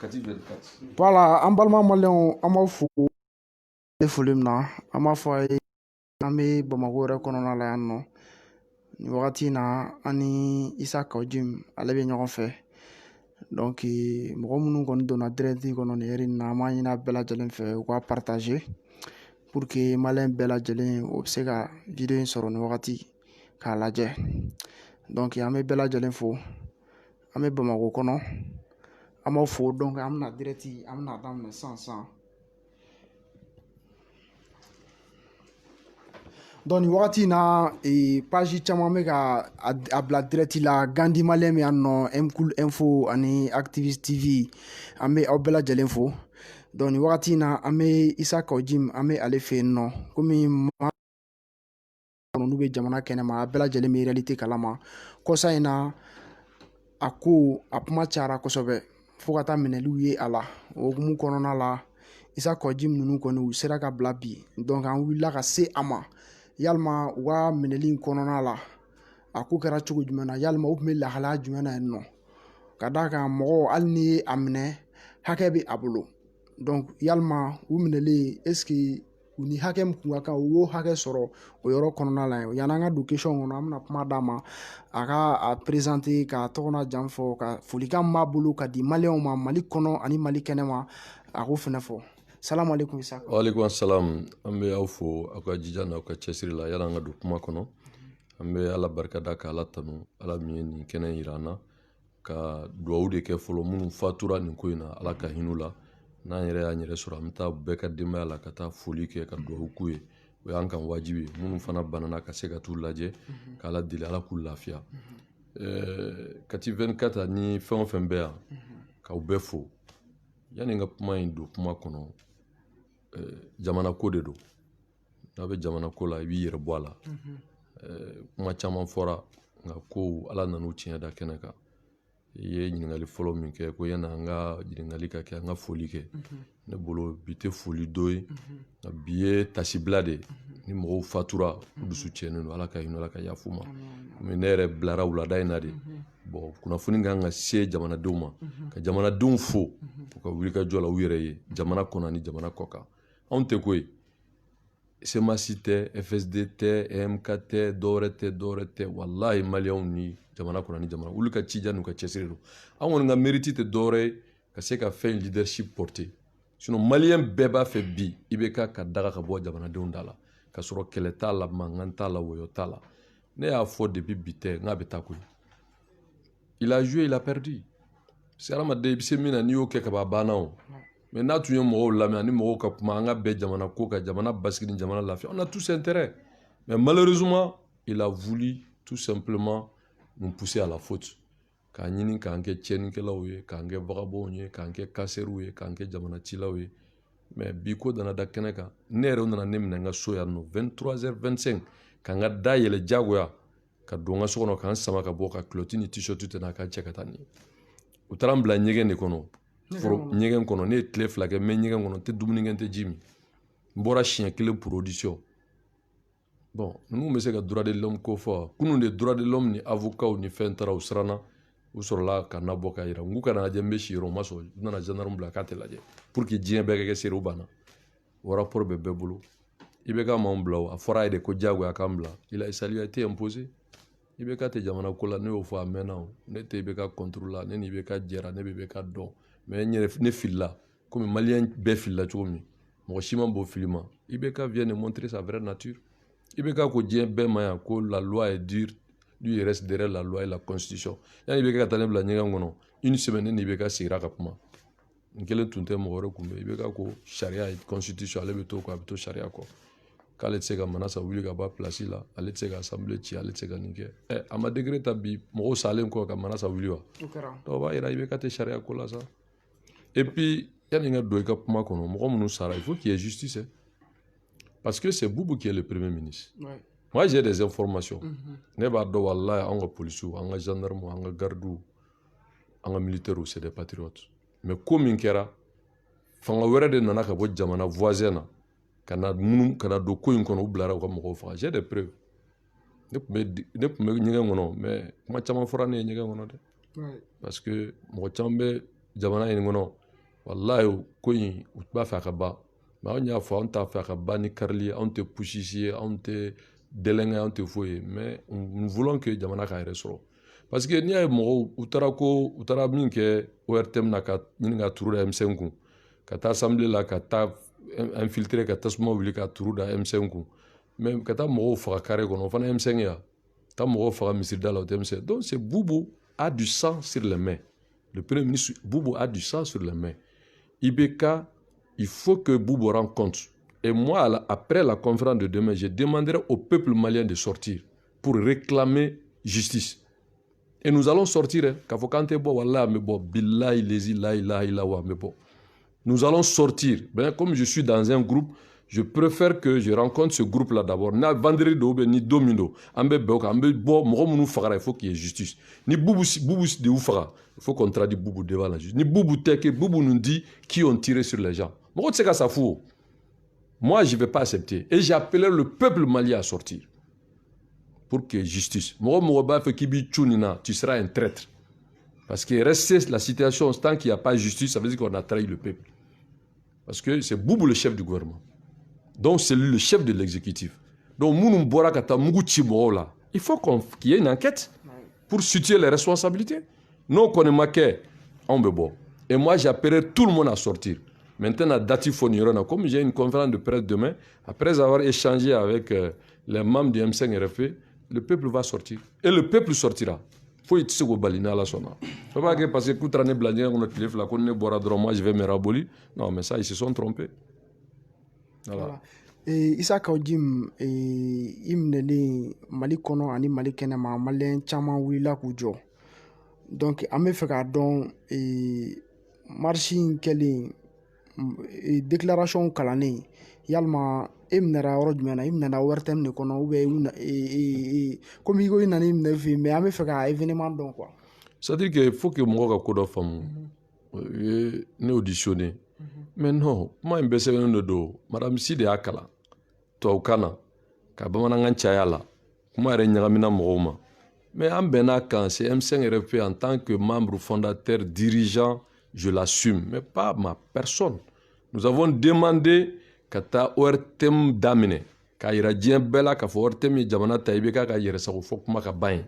Kati 24. Voilà, an balima maliyɛnw an b'aw fo ne foli min na an b'a fɔ a ye an bɛ Bamakɔ yɛrɛ kɔnɔna la yan nɔ nin wagati in na an ni Isa Kawujim ale bɛ ɲɔgɔn fɛ donc mɔgɔ minnu kɔni donna direct kɔnɔ nin heure in na an b'a ɲini a bɛɛ lajɛlen fɛ u ka partager pour que maliyɛn bɛɛ lajɛlen o bɛ se ka video in sɔrɔ nin wagati k'a lajɛ donc an bɛ bɛɛ lajɛlen fo an bɛ Bamakɔ kɔnɔ an b'aw fo donc an bɛna direct an bɛna daminɛ sisan donc nin wagati in na page caman bɛ ka a bila direct la Gandi maliyɛn bɛ yan nɔ Mcool info ani Activist TV an bɛ aw bɛɛ lajɛlen fo donc nin wagati in na an bɛ Isa Kawujim an bɛ ale fɛ yen nɔ komi n'u bɛ jamana kɛnɛma a bɛɛ lajɛlen bɛ réalité kalama kɔsa in na a ko a kuma cayara kosɛbɛ fo ka taa minɛliw ye a la o hukumu kɔnɔna la Isa Kawujim ninnu kɔni u sera ka bila bi donc an wulila ka se a ma yalima u ka minɛli in kɔnɔna la a ko kɛra cogo jumɛn na yalima u tun bɛ lahalaya jumɛn na yen nɔ ka d'a kan mɔgɔ hali ni ye a minɛ hakɛ bɛ a bolo donc yalima u minɛlen est ce que u ni hakɛ min kun ka kan u y'o hakɛ sɔrɔ o yɔrɔ kɔnɔna la yen yan'an ka don question kɔnɔ an bɛna kuma d'a ma a ka a présenter ka tɔgɔ n'a jamu fɔ ka folikan min b'a bolo ka di maliyɛnw ma Mali kɔnɔ ani Mali kɛnɛma a k'o fɛnɛ fɔ salamu aleykum Isa. Waaleykum salam an bɛ aw fo aw ka jija n'aw ka cɛsiri la yala an ka don kuma kɔnɔ an bɛ Ala barikada ka Ala tanu Ala min ye nin kɛnɛ yira an na ka duwawu de kɛ fɔlɔ minnu fatura nin ko in na Ala ka hin'u la n'an yɛrɛ y'an yɛrɛ sɔrɔ an bɛ taa bɛɛ ka denbaya la ka taa foli kɛ ka duwawu k'u ye o y'an kan wajibi ye minnu fana banana ka se ka t'u lajɛ k'Ala deli Ala k'u lafiya Kati 24 ni fɛn o fɛn bɛ yan k'aw bɛɛ fo yanni n ka kuma in don kuma kɔnɔ jamana ko de don n'a bɛ jamana ko la i b'i yɛrɛ bɔ a la kuma caman fɔra nka ko Ala nan'u tiɲɛ da kɛnɛ kan i ye ɲininkali fɔlɔ min kɛ ko yanni an ka ɲininkali ka kɛ an ka foli kɛ ne bolo bi tɛ foli do ye nka bi ye tasibila de ye ni mɔgɔw fatura u dusu tiɲɛnen don Ala ka hinɛ Ala ka yafu ma mais ne yɛrɛ bilara wulada in na de bon kunnafoni kan ka se jamanadenw ma ka jamanadenw fo u ka wuli ka jɔ la u yɛrɛ ye jamana kɔnɔ ani jamana kɔ kan anw tɛ ko ye semasi tɛ FSD tɛ EMK tɛ dɔwɛrɛ tɛ walahi maliyɛnw ni jamana kɔnɔ ani jamana olu ka cija n'u ka cɛsiri don an kɔni ka mérite tɛ dɔwɛrɛ ye ka se ka fɛn leadership porter sinon maliyɛn bɛɛ b'a fɛ bi i bɛ ka daga ka bɔ jamanadenw da la ka sɔrɔ kɛlɛ t'a la mankan t'a la wɔyɔ t'a la ne y'a fɔ depuis bi tɛ n k'a bɛ taa koyi il a joué il a perdu c'est hadamaden i bɛ se min na n'i y'o kɛ kaba banna o mais n'a tun ye mɔgɔw lamɛn ani mɔgɔw ka kuma an ka bɛn jamana ko ka jamana basigi ni jamana lafiya on a tous intérêt mais malheureusement il a voulu tout simplement nous pousser à la faute k'an ɲini k'an kɛ tiɲɛnikɛlaw ye k'an kɛ vagabonds ye k'an kɛ casseurs ye k'an kɛ jamana cilaw ye mais bi ko nana da kɛnɛ kan ne yɛrɛ nana ne minɛ n ka so yan nɔ 23h25 k'an ka da yɛlɛ jagoya ka don n ka so kɔnɔ k'an sama ka bɔ ka culotte ni t-shirt tɛ n'a ka cɛ ka taa ni u taara n bila ɲɛgɛn de kɔnɔ ɲɛgɛn kɔnɔ ne ye tile fila kɛ n bɛ ɲɛgɛn kɔnɔ n tɛ dumuni kɛ n tɛ ji min n bɔra siɲɛ kelen pour audition bon ninnu bɛ se ka droit de l'homme ko fɔ kunun de droit de l'homme ni avocat ni fɛn taara u siranna u sɔrɔla ka nabɔ ka yira n k'u kana lajɛ n bɛ si yɔrɔ u ma sɔn u nana gendarme bila k'a tɛ lajɛ pour que diɲɛ bɛɛ ka kɛ seere u banna o rapport bɛ bɛɛ bolo i bɛ ka m'anw bila o a fɔra a ye de ko diyagoya k'an bila il a salué a été imposé i bɛ ka tɛ jamana ko la ne y'o fɔ a mɛnna o ne tɛ i bɛ ka contrôle la ne ni i bɛ ka jɛra ne bɛ ka dɔn mais n yɛrɛ ne filila komi maliyɛn bɛɛ filila cogo min mɔgɔ si ma b'o fili ma i bɛ ka vient de montrer sa vraie nature i bɛ ka ko diɲɛ bɛɛ ma yan ko la loi est dure lui il reste derrière la loi et la constitution yanni i bɛ ka taa ne bila ɲɛgɛn kɔnɔ une semaine ne ni i bɛ ka sigira ka kuma n kelen tun tɛ mɔgɔ wɛrɛ kun bɛ i bɛ ka ko sariya constitution ale bɛ to kɔ a bɛ to sariya kɔ k'ale tɛ se ka manasa wuli ka bɔ place la ale tɛ se ka assemblée ci ale tɛ se ka nin kɛ a ma degré ta bi mɔgɔw salen kɔ ka manasa wuli wa dɔw b'a yira i bɛ ka tɛ sariya ko la sa et puis yanni n ka don i ka kuma kɔnɔ mɔgɔ minnu sara il faut qu'il y ait justice parce que c'est Boubou qui est le premier ministre moi j'ai des informations ne b'a dɔn walahi an ka policiers an ka gendarmes an ka gardiws an ka militaires c'est des patriotes mais ko min kɛra fanga wɛrɛ de nana ka bɔ jamana voisin na ka na don ko in kɔnɔ u bilara u ka mɔgɔw faga j'ai des preuves ne tun bɛ ɲɛgɛn kɔnɔ mais kuma caman fɔra ne ye ɲɛgɛn kɔnɔ dɛ parce que mɔgɔ caman bɛ jamana in kɔnɔ wallahi ko in u b'a fɛ a ka ban mais anw y'a fɔ anw t'a fɛ a ka ban ni karili ye anw tɛ pusisi ye anw tɛ dɛlɛngɛ anw tɛ foyi ye mais nous voulons que jamana ka yɛrɛ sɔrɔ parce que n'i y'a ye mɔgɔw u taara min kɛ ORTM na ka ɲini ka turu da M5 kun ka taa assemblée la ka taa infiltrer ka tasuma wuli ka turu da M5 kun mais ka taa mɔgɔw faga carré kɔnɔ o fana M5 ya taa mɔgɔw faga misirida la o tɛ M5 donc c'est Boubou a du sang sur les mains. Le premier ministre Boubou a du sang sur les mains. IBK, il faut que Boubou rende compte. Et moi, après la conférence de demain, je demanderai au peuple malien de sortir pour réclamer justice. Et nous allons sortir. Nous allons sortir. Ben, comme je suis dans un groupe, je préfère que je rencontre ce groupe-là d'abord. Vendredi, ni domino. Il faut qu'il y ait justice. Ni Boubou de Oufara. Il faut qu'on traduise Boubou devant la justice. Ni Boubou Teke, Boubou nous dit qui ont tiré sur les gens. Moi, je ne vais pas accepter. Et j'appellerai le peuple malien à sortir. Pour qu'il y ait justice. Tu seras un traître. Parce que rester la situation, tant qu'il n'y a pas de justice, ça veut dire qu'on a trahi le peuple. Parce que c'est Boubou le chef du gouvernement. Donc c'est lui le chef de l'exécutif. Donc il faut qu'il y ait une enquête pour situer les responsabilités. Nous on connaît Maké, on peut bon. Et moi j'appellerai tout le monde à sortir. Maintenant, comme j'ai une conférence de presse demain, après avoir échangé avec les membres du M5 RFP, le peuple va sortir. Et le peuple sortira. Faut y aller au balina la sona. Faut pas que parce que tout traîner blaguer on a téléphone là qu'on ne boira de moi je vais me rabolir. Non mais ça ils se sont trompés. Voilà. Issa Kaodim imnele Mali kono ani Mali kenema Malien chama wila ku jo. Donc ame fe ka don marching keli déclaration kalane yalma imnera yɔrɔ jumɛn na imnena ORTM de kɔnɔ ou bien comme i ko i nana imne fi mais an bɛ fɛ ka événement dɔn quoi. C'est-à-dire qu'il faut que mɔgɔw ka ko dɔ faamu ne auditionné mais non kuma in bɛɛ sɛbɛnnen de don madame Si de y'a kalan tubabukan na ka bamanankan caya la kuma yɛrɛ ɲagamina mɔgɔw ma mais an bɛnna kan c'est M5 RFP en tant que membre fondateur dirigeant je l'assume mais pas ma personne. Nous avons demandé ka taa ORTM damine ka yira diɲɛ bɛɛ la k'a fɔ ORTM ye jamana ta IBK ka yɛrɛsago fɔ kuma ka ban ye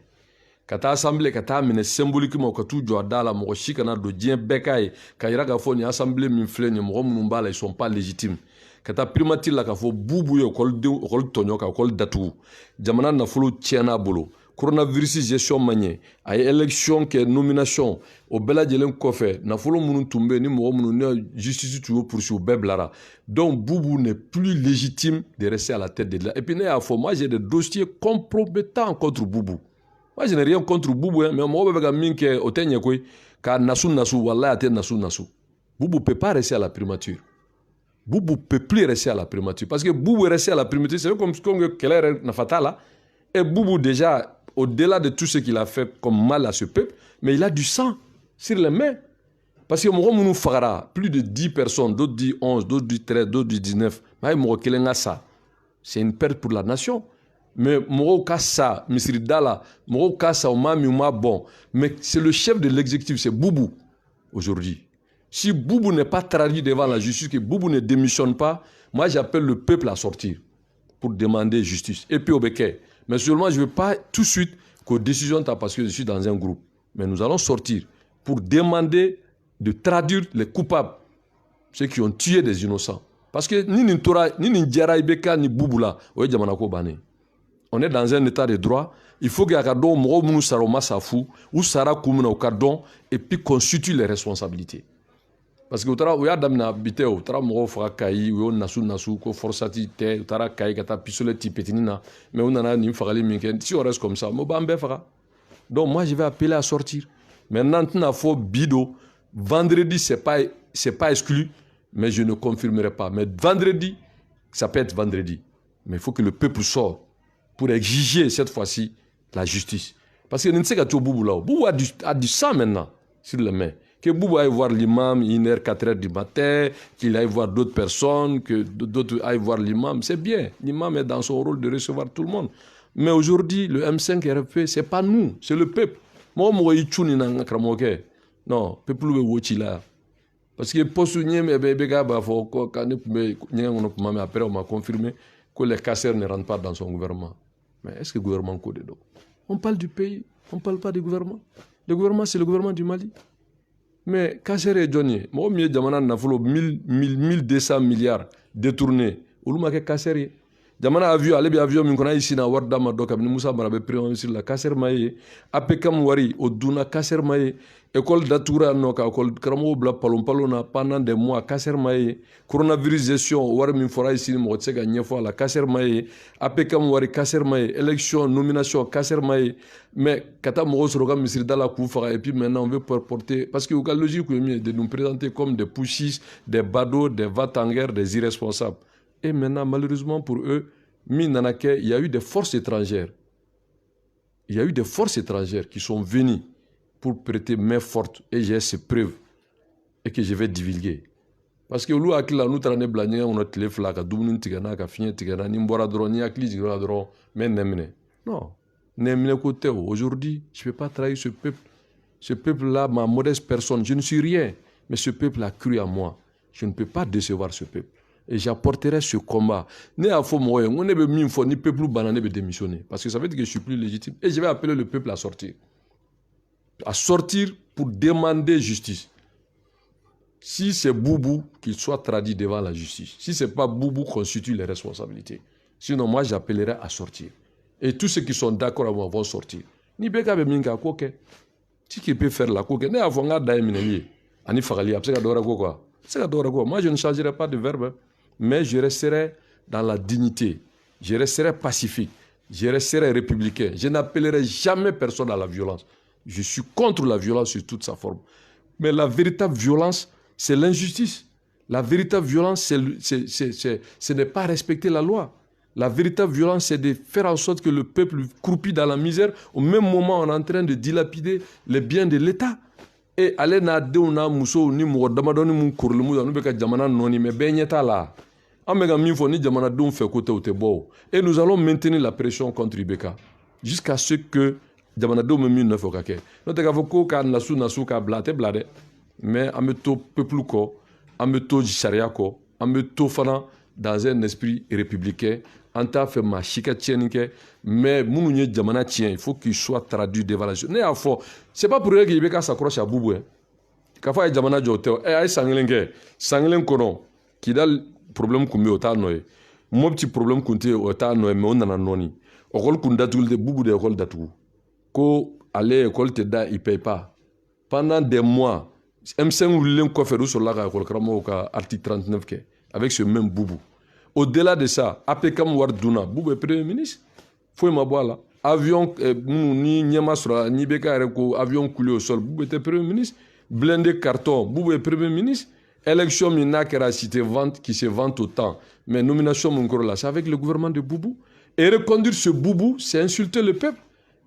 ka taa assemblée ka taa minɛ symboliquement ka t'u jɔ a da la mɔgɔ si kana don diɲɛ bɛɛ k'a ye ka yira k'a fɔ nin assemblée min filɛ nin ye mɔgɔ minnu b'a la ils sont pas légitimes ka taa primature la k'a fɔ Boubou ye école tɔɲɔ ka école datugu jamana nafolo tiɲɛna a bolo coronavirus gestion ma ɲɛ a ye élection kɛ nomination o bɛɛ lajɛlen kɔfɛ nafolo minnu tun bɛ yen ni mɔgɔ minnu ne justice tun y'o poursuit o bɛɛ bilara donc Boubou n'est plus légitime de rester à la tête de l'État et puis ne y'a fɔ moi j'ai des dossiers compromettants contre Boubou moi je n'ai rien contre Boubou hein, mais mɔgɔ bɛ fɛ ka min kɛ o tɛ ɲɛ koyi k'a nasu wallahi a tɛ nasu Boubou peut pas rester à la primature Boubou peut plus rester à la primature parce que Boubou est resté à la primature c'est comme kɛlɛ yɛrɛ nafa t'a la et Boubou déjà au-delà de tout ce qu'il a fait comme mal à ce peuple, mais il a du sang sur les mains. Parce que plus de 10 personnes, d'autres disent 11, d'autres disent 13, d'autres disent 19. C'est une perte pour la nation. Mais Kassa, Misri Dala, Kassa, bon. Mais c'est le chef de l'exécutif, c'est Boubou, aujourd'hui. Si Boubou n'est pas traduit devant la justice, que Boubou ne démissionne pas, moi j'appelle le peuple à sortir pour demander justice. Et puis au Béquet. Mais seulement, je ne veux pas tout de suite qu'aux décisions, parce que je suis dans un groupe. Mais nous allons sortir pour demander de traduire les coupables, ceux qui ont tué des innocents. Parce que ni Nintora, ni Ndjara Ibeka, ni Bouboula, on est dans un état de droit. Il faut qu'il y ait un don, Mouroumou Saroma Safou, ou Sara Koumouna au Kardon, et puis constitue les responsabilités. Parce que il y a des gens qui ont fait des nasu ko forçati te utara kai kata pistolet tipetinina mais on a ni fagali minken si on reste comme ça mo bambe fara donc moi je vais appeler à sortir maintenant il faut bido vendredi c'est pas exclu mais je ne confirmerai pas mais vendredi ça peut être vendredi mais il faut que le peuple sorte pour exiger cette fois-ci la justice parce que ne sait que Boubou là Boubou a du sang maintenant sur les mains. Que Boubou aille voir l'imam 1h, 4h du matin, qu'il aille voir d'autres personnes, que d'autres aillent voir l'imam, c'est bien. L'imam est dans son rôle de recevoir tout le monde. Mais aujourd'hui, le M5 RFP, c'est pas nous, c'est le peuple. Non, le peuple est là. Parce que poste après on m'a confirmé que les casseurs ne rentrent pas dans son gouvernement. Mais est-ce que le gouvernement est dedans? On parle du pays, on ne parle pas du gouvernement. Le gouvernement, c'est le gouvernement du Mali. Mais casseurs et Johnny, moi, je suis 1200 milliards détournés. Ou le casseurs. Jamana avion ale bi avion min kona ici na warda ma do kabini Musa Marabe premier ministre la kasser maye apekam wari o duna kasser maye école datura no ka école kramo bla palon palona pendant des mois kasser maye coronavirus gestion war min fora ici mo tsega nyefo la kasser maye apekam wari kasser maye élection nomination kasser maye mais kata mo soro ka misiri dala ku fara et puis maintenant on veut porter parce que la logique est de nous présenter comme des pushistes, des badauds, des va-t-en-guerre, des irresponsables. Et maintenant, malheureusement pour eux, il y a eu des forces étrangères. Il y a eu des forces étrangères qui sont venues pour prêter main forte. Et j'ai ces preuves. Et que je vais divulguer. Parce que nous, nous avons blagné, on a téléphone, nous avons fini, non. Aujourd'hui, je ne peux pas trahir ce peuple. Ce peuple-là, ma modeste personne, je ne suis rien. Mais ce peuple a cru à moi. Je ne peux pas décevoir ce peuple. Et j'apporterai ce combat. On ne peut ni peuple banane démissionner. Parce que ça veut dire que je ne suis plus légitime. Et je vais appeler le peuple à sortir. À sortir pour demander justice. Si c'est Boubou, qu'il soit traduit devant la justice. Si ce n'est pas Boubou, constitue les responsabilités. Sinon, moi, j'appellerai à sortir. Et tous ceux qui sont d'accord avec moi vont sortir. Ni beka be minka koke. Si qui peut faire la coque, ne avons pas ani fagali quoi. Moi je ne changerai pas de verbe, mais je resterai dans la dignité, je resterai pacifique, je resterai républicain. Je n'appellerai jamais personne à la violence. Je suis contre la violence sur toute sa forme. Mais la véritable violence, c'est l'injustice. La véritable violence, ce n'est pas respecter la loi. La véritable violence, c'est de faire en sorte que le peuple croupit dans la misère. Au même moment, on est en train de dilapider les biens de l'État. Et aller na deuna muso ni mo damadoni mun kurlu mu anu be ka jamana noni me benyeta la. Amega minfo ni jamana dum fe côté ou te bo. Et nous allons maintenir la pression contre Ibeka jusqu'à ce que jamana dum mi ne fo kake. No te ka foko ka nasu ka blate blade. Mais ameto peuple ko, ameto charia ko, ameto fana dans un esprit républicain. En tant que ma chika tienike, mais mounounye jamana tien, il faut qu'il soit traduit devant la justice. C'est pas pour eux qu'il Ibeka s'accroche à Boubou. Quand il y a jamana jote, il sanglen kono, qui a le problème qu'on met au tas noé. Mon petit problème qu'on te au tas noé, mais on en a noni. Okol kunda tout de Boubou de école d'atou. Ko aller école te da, il paye pas. Pendant des mois, M5 ou l'un coffre sur la école kramo ka article 39 ke, avec ce même Boubou. Au-delà de ça, Apekam Wardouna, Boubou est Premier ministre. Faut m'aboire là. Avion, ni Nyamasra, ni Beka Reko, avion coulé au sol, Boubou était Premier ministre. Blindé carton, Boubou est Premier ministre. Élection Minakera cité vente qui se vante autant. Mais nomination Monkorola, c'est avec le gouvernement de Boubou. Et reconduire ce Boubou, c'est insulter le peuple.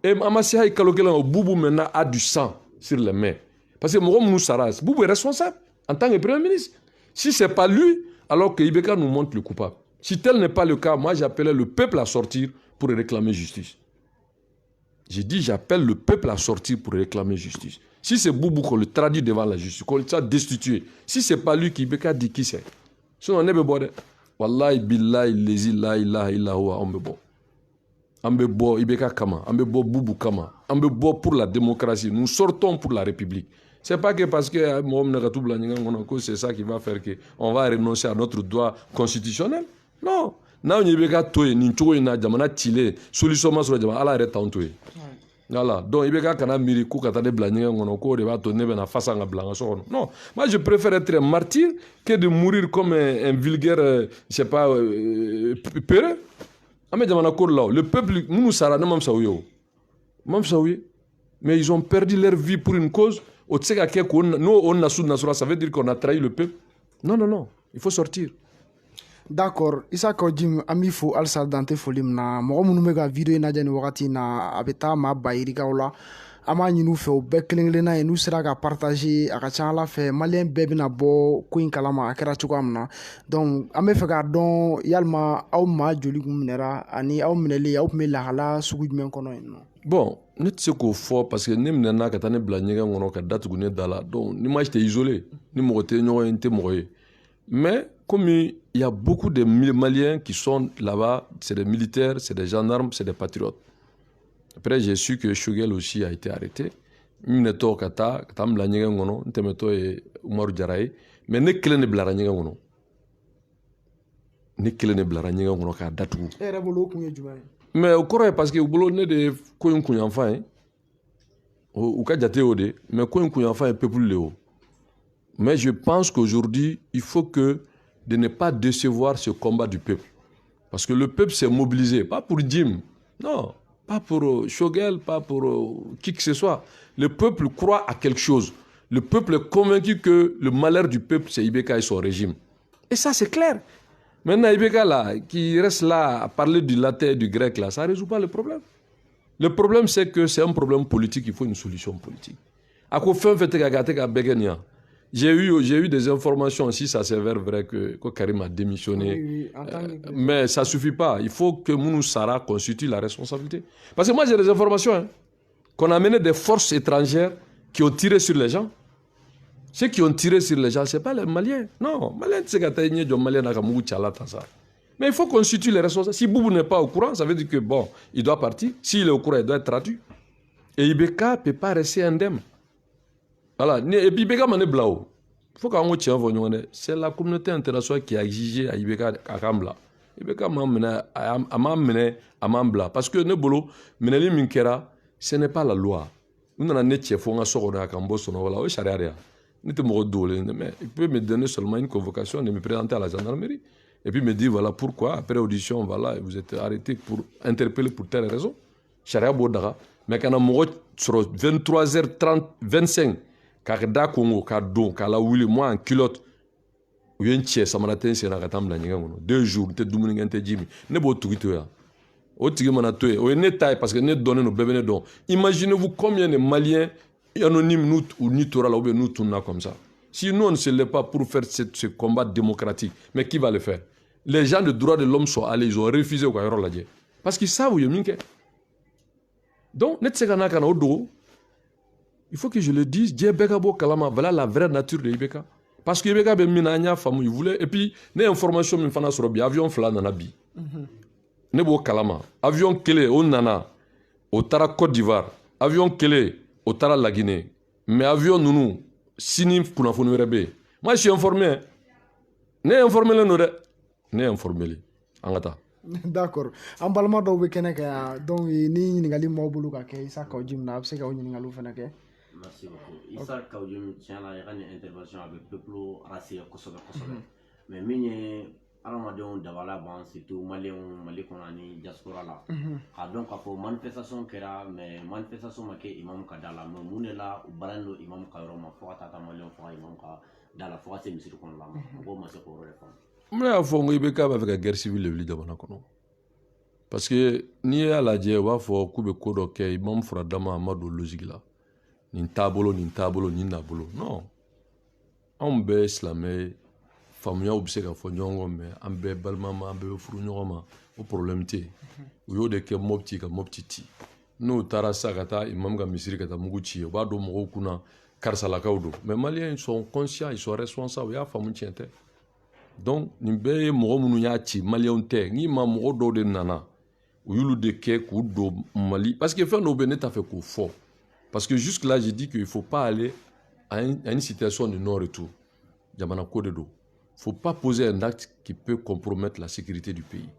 Et Amassia et Kalokela, Boubou maintenant a du sang sur les mains. Parce que Morom Moussaras, Boubou est responsable en tant que Premier ministre. Si ce n'est pas lui, alors que Ibeka nous montre le coupable. Si tel n'est pas le cas, moi j'appelais le peuple à sortir pour réclamer justice. J'ai dit j'appelle le peuple à sortir pour réclamer justice. Si c'est Boubou qu'on le traduit devant la justice, qu'on le soit destitué. Si ce n'est pas lui qui Ibeka dit qui c'est. Sinon on est bon. Wallahi billahi lezi la ilaha illa huwa ambebo. Ambebo Ibeka kama, ambebo Boubou kama, ambebo pour la démocratie. Nous sortons pour la République. Ce n'est pas que parce que c'est ça qui va faire qu'on va renoncer à notre droit constitutionnel. Non. Voilà. Donc, non. Moi, je préfère être un martyr que de mourir comme un vulgaire, je ne sais pas, peureux. Le peuple, mais ils ont perdu leur vie pour une cause. Ça veut dire qu'on a trahi le peuple. Non, il faut sortir. D'accord. Issa Jim Amifo Alsa Dante Folim na Moromumega vidéo na jani wakati na abeta ma bayirika ola. Ama nyinu fe o beklinglen et nous sera ka partager a ka ca Ala fɛ malien bɛɛ bɛna bɔ ko in kalama a kɛra cogoya min na. Donc an bɛ fɛ k'a dɔn yalima aw maa joli kun minɛra ani aw minɛli aw tun bɛ lahala sugu jumɛn kɔnɔ yen nɔ. Bon, ne tɛ se k'o fɔ parce que ne minɛna ka taa ne bila ɲɛgɛn kɔnɔ ka datugu ne da la donc ni moi j'étais isolé ni mɔgɔ tɛ ɲɔgɔn ye n tɛ mɔgɔ ye mais comme il y a beaucoup de Maliens qui sont là-bas, c'est des militaires, c'est des gendarmes, c'est des patriotes. Après j'ai su que Shogel aussi a été arrêté. Minɛtɔ ka taa n bila ɲɛgɛn kɔnɔ n tɛmɛtɔ ye Umaru Jara ye mais ne kelen de bilara ɲɛgɛn kɔnɔ. Ne kelen de bilara ɲɛgɛn kɔnɔ k'a datugu. E yɛrɛ bolo o kun ye jumɛn ye? Mais o kɔrɔ ye parce que u bolo ne de ye ko in kunyanfan ye. U ka jate o de mais ko in kunyanfan ye peuple de o. Mais je pense qu'aujourd'hui, il faut que de ne pas décevoir ce combat du peuple. Parce que le peuple s'est mobilisé, pas pour Jim, non, pas pour Shogel, pas pour qui que ce soit. Le peuple croit à quelque chose. Le peuple est convaincu que le malheur du peuple, c'est Ibeka et son régime. Et ça, c'est clair. Maintenant, Ibeka, là, qui reste là à parler du latin et du grec, là, ça ne résout pas le problème. Le problème, c'est que c'est un problème politique, il faut une solution politique. À quoi fin fait j'ai eu des informations, si ça s'avère vrai que Karim a démissionné. Oui, mais ça ne suffit pas. Il faut que Mounou Sara constitue la responsabilité. Parce que moi, j'ai des informations. Hein, qu'on a amené des forces étrangères qui ont tiré sur les gens. Ceux qui ont tiré sur les gens, ce n'est pas les Maliens. Non, Maliens, c'est mais il faut constituer les responsables. Si Boubou n'est pas au courant, ça veut dire que bon, il doit partir. S'il est au courant, il doit être traduit. Et Ibeka ne peut pas rester indemne. Voilà. Et puis Ibeka m'en est blau. Il faut qu'on tienne vos. C'est la communauté internationale qui a exigé à Ibeka à Kambla. Ibeka m'a mené à Mambla. Parce que ne bolo, Meneli Minkera, ce n'est pas la loi. Nous n'avons pas de chef, on a sorti à Kambo, voilà, charia. Mais il peut me donner seulement une convocation de me présenter à la gendarmerie. Et puis me dire voilà pourquoi, après audition, voilà, vous êtes arrêté pour interpeller pour telle raison. Charia Bodara. Mais quand on a sur 23h30, 25, Kada Congo, Kado, Kala Wili, moi en culotte, ou un tiers, ça m'a été c'est la Katam la Nigan. 2 jours, t'es Dominique et Jimmy. Ne beau tout quitter. Au Tigimanatoé, au Netaï, parce que ne donne nos bébés dons. Imaginez-vous combien de Maliens anonymes nous ou Nitora là, ou nous tournons comme ça. Si nous on ne se lève pas pour faire ce combat démocratique, mais qui va le faire? Les gens de droits de l'homme sont allés, ils ont refusé au Cairo là. Parce qu'ils savent où il y a minke. Donc, il faut que je le dise, voilà la vraie nature de Ibeka. Parce que Ibeka ben minanya famu il voulait et puis les informations min fana sur avion fla nana bi. Ne bo kalama avion kele au nana au Tara Côte d'Ivoire, avion kele au Tara la Guinée. Mais avion nous sini pour la fonu rebe. Moi je suis informé. Ne informé le nore. Ne informé. Angata. D'accord. En balma do be kene ka donc ni ngali mo bulu ka ke Issa Kawjim na abse ka ni ngalu fana ke. Merci beaucoup. Issa Kawjim tient la intervention avec le peuple racié kosobe. Mais mine aramadon dabala ban surtout malien mali konani diaspora la. A donc ko manifestation kera mais manifestation make imam ka dala mo munela balando imam ka roma fo tata malien fo imam ka dala fo se misir kon la ko ma se ko refon. Mais à fond, il y a une guerre civile de parce que ni à la dieu va faut que le code ok imam fera dama amado logique là ni tabolo ni nabolo non on be islamé famille obsé ka fo nyongo mais on be balmama on be furu nyoma au problème té ou yo de ke mopti ka mopti ti no tarasa kata imam ka misiri kata muguchi ba do mo kuna karsala kawdo mais maliens sont conscients ils sont responsables ya famu tiente. Donc, nous avons Maliens ni mamodo de nana, ou yulu de kek ou do Mali, parce que faire nos bénéfices fait qu'au fort. Parce que jusque là, j'ai dit qu'il ne faut pas aller à une situation de non-retour. Yamana code do. Il ne faut pas poser un acte qui peut compromettre la sécurité du pays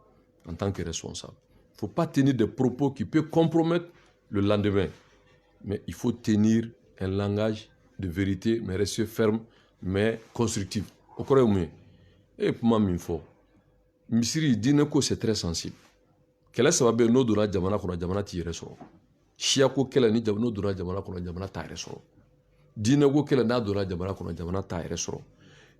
en tant que responsable. Il ne faut pas tenir des propos qui peuvent compromettre le lendemain. Mais il faut tenir un langage de vérité, mais rester ferme, mais constructif. Au courant mieux. Et pour moi, il faut. Misiri, dineko, c'est très sensible. Quelle est sa babe, no donna jamana kuna jamana tire so. Shiako kela ni jamano donna jamana kuna jamana tire so. Dineko kela na donna jamana kuna jamana tire so.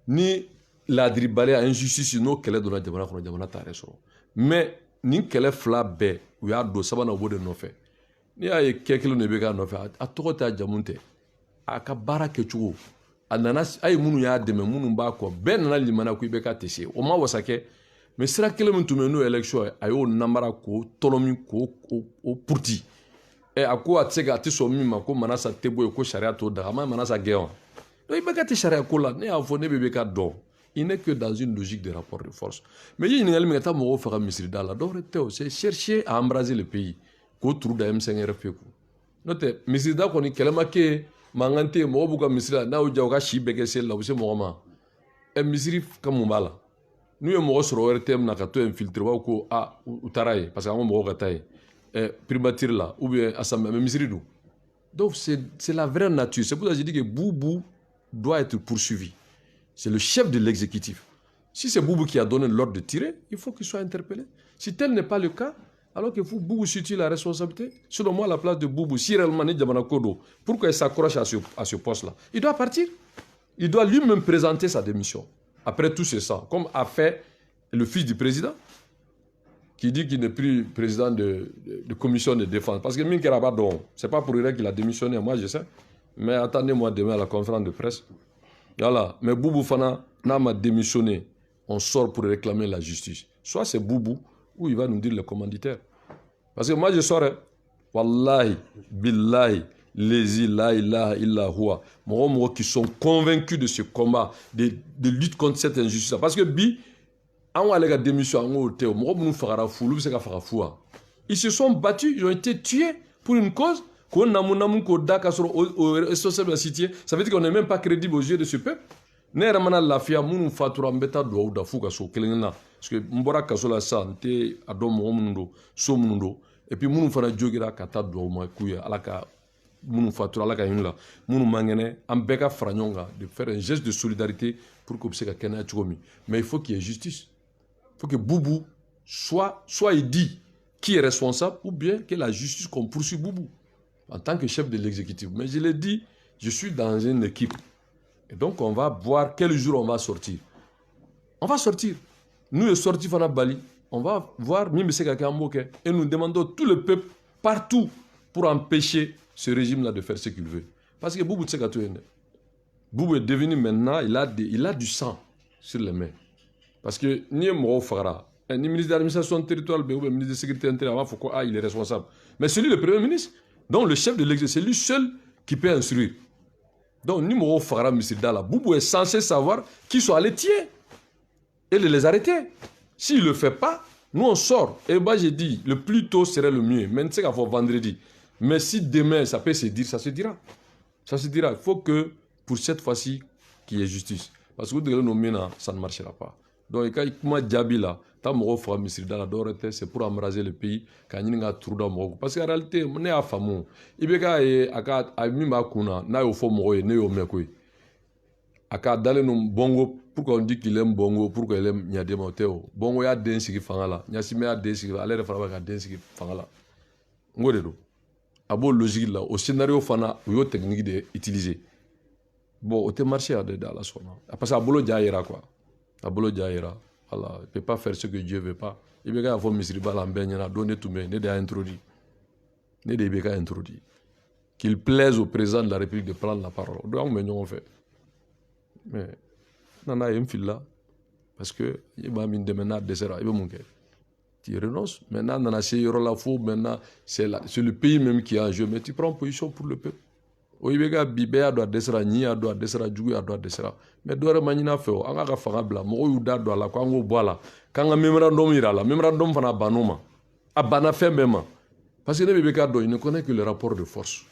Ni la dribale a injustice no kela donna jamana kuna jamana tire so. Mais ni kele fla be, ou ya do sabana wode no fe. Ni ay kekelo ne bega no fe, a tokota jamunte. Aka bara kechugo. Ananas ay munu ya deme munu ba ko ben na limana ku Ibeka tese o ma wasake mais sira kele mun tumenu election ayo namara ko tolomi ko o purti et à quoi tu sais que tu es ma ko manasa tebo ko sharia to da ma manasa geon donc il bagati sharia ko la ne avone bebe ka don il n'est que dans une logique de rapport de force mais il y a une étape mo fera misri dala donc c'est chercher à embraser le pays ko trou da M5 RP ko note misri da ko ni kelema ke mangante mo buka misri na o jaw ka shi bege sel la buse mo ma e misri kamumala nous ye mɔgɔ sɔrɔ wɛrɛ tɛ na ka to infiltré b'a ko u taara ye parce que an ka mɔgɔw ka taa ye primature là ou bien assemblée mais misiri don donc c'est la vraie nature c'est pour ça que je dis que Boubou doit être poursuivi c'est le chef de l'exécutif si c'est Boubou qui a donné l'ordre de tirer il faut qu'il soit interpellé si tel n'est pas le cas alors que Boubou situe la responsabilité selon moi la place de Boubou si réellement ni Djamana Kodo pourquoi il s'accroche à ce poste là il doit partir il doit lui-même présenter sa démission. Après tout c'est ça, comme a fait le fils du président, qui dit qu'il n'est plus président de commission de défense. Parce que c'est pas pour rien qu'il a démissionné, moi je sais. Mais attendez-moi demain à la conférence de presse. Voilà. Mais Boubou Fana n'a pas démissionné. On sort pour réclamer la justice. Soit c'est Boubou, ou il va nous dire le commanditaire. Parce que moi je saurais, Wallahi, Billahi, les la ilaha illa huwa qui sont convaincus de ce combat de lutte contre cette injustice parce que bi an wa lega démission an o te mo mu fagara fulu se ka faga fuwa ils se sont battus ils ont été tués pour une cause qu'on namu ko daka sur responsable cité ça veut dire qu'on n'est même pas crédible aux yeux de ce peuple ne ramana lafia munu fatura mbeta do da fuka so kelengna parce que mbora kasola santé ado mo mundo so mundo et puis munu fana jogira kata do ma kuya alaka Mounou Fatura la Kayunla, Mounou Mangene, Ambeka Franyonga, de faire un geste de solidarité pour que ce soit mais il faut qu'il y ait justice. Il faut que Boubou soit il dit qui est responsable ou bien que la justice qu'on poursuit Boubou en tant que chef de l'exécutif. Mais je l'ai dit, je suis dans une équipe. Et donc on va voir quel jour on va sortir. On va sortir. Nous, les sortis Fana Bali, on va voir Mimeseka Kamboke et nous demandons tout le peuple partout pour empêcher ce régime-là de faire ce qu'il veut. Parce que Boubou Tsekatou Boubou est devenu maintenant, il a du sang sur les mains. Parce que ni Moro Fara, ni ministre de l'administration territoriale, ou ministre de la sécurité intérieure, il est responsable. Mais celui le premier ministre, donc le chef de l'exécutif, c'est lui seul qui peut instruire. Donc ni Moro Fara, M. Dala, Boubou est censé savoir qui sont allés tuer et les arrêter. S'il ne le fait pas, nous on sort. Et moi j'ai dit, le plus tôt serait le mieux. Maintenant c'est qu'il faut vendredi. Mais si demain ça peut se dire, ça se dira. Ça se dira. Il faut que pour cette fois-ci, qu'il y ait justice. Parce que ça ne marchera pas. Donc quand il m'a dit là, c'est pour embraser le pays. Parce qu'en réalité, on est à Famou. Il y a aka dale num bongo pourquoi on dit qu'il aime bongo pourquoi il aime Nyadema Oteo bongo ya den sigi fangala Nyasime ya den sigi ale refara ka den sigi fangala ngode do abo logique là au scénario fana yo technique de utiliser bon au te marché à de dans la sona parce que abolo jaira quoi abolo jaira voilà il peut pas faire ce que Dieu veut pas il veut avoir misri bala mbenya donner tout mais ne de introduit ne de beka introduit qu'il plaise au président de la République de prendre la parole donc mais on fait. Mais nana y là parce que il va mine de maintenant desera il va monter tu renonces maintenant nana c'est la fou maintenant c'est le pays même qui est en jeu mais tu prends position pour le peuple oyibega bibea doit desera ni doit desera jugu doit desera mais doit manina feo anga ka fanga bla mo yu da do la ko ngo bola kanga memorandum ira la memorandum fana banoma abana fait même parce que ne bibeka do il ne connaît que le rapport de force.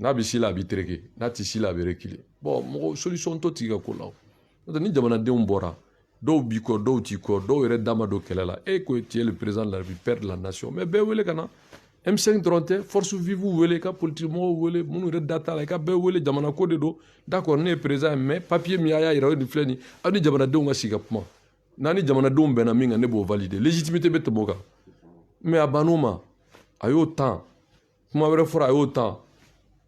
N'a bisi la bitreke n'a tisi la berekile bon mo solution to tiga ko law donc ni jamana de bora do biko do tiko do ere dama do kelela et que tu es le président de la République père de la nation mais be wele kana M5 dronte force vive wele ka politiquement wele munu ere data la ka be wele jamana ko de do d'accord ne président mais papier mi aya ira di fleni ani jamana de nga siga puma nani jamana do bena minga ne bo valider légitimité bete boka mais abanuma ayo temps kuma were fora ayo temps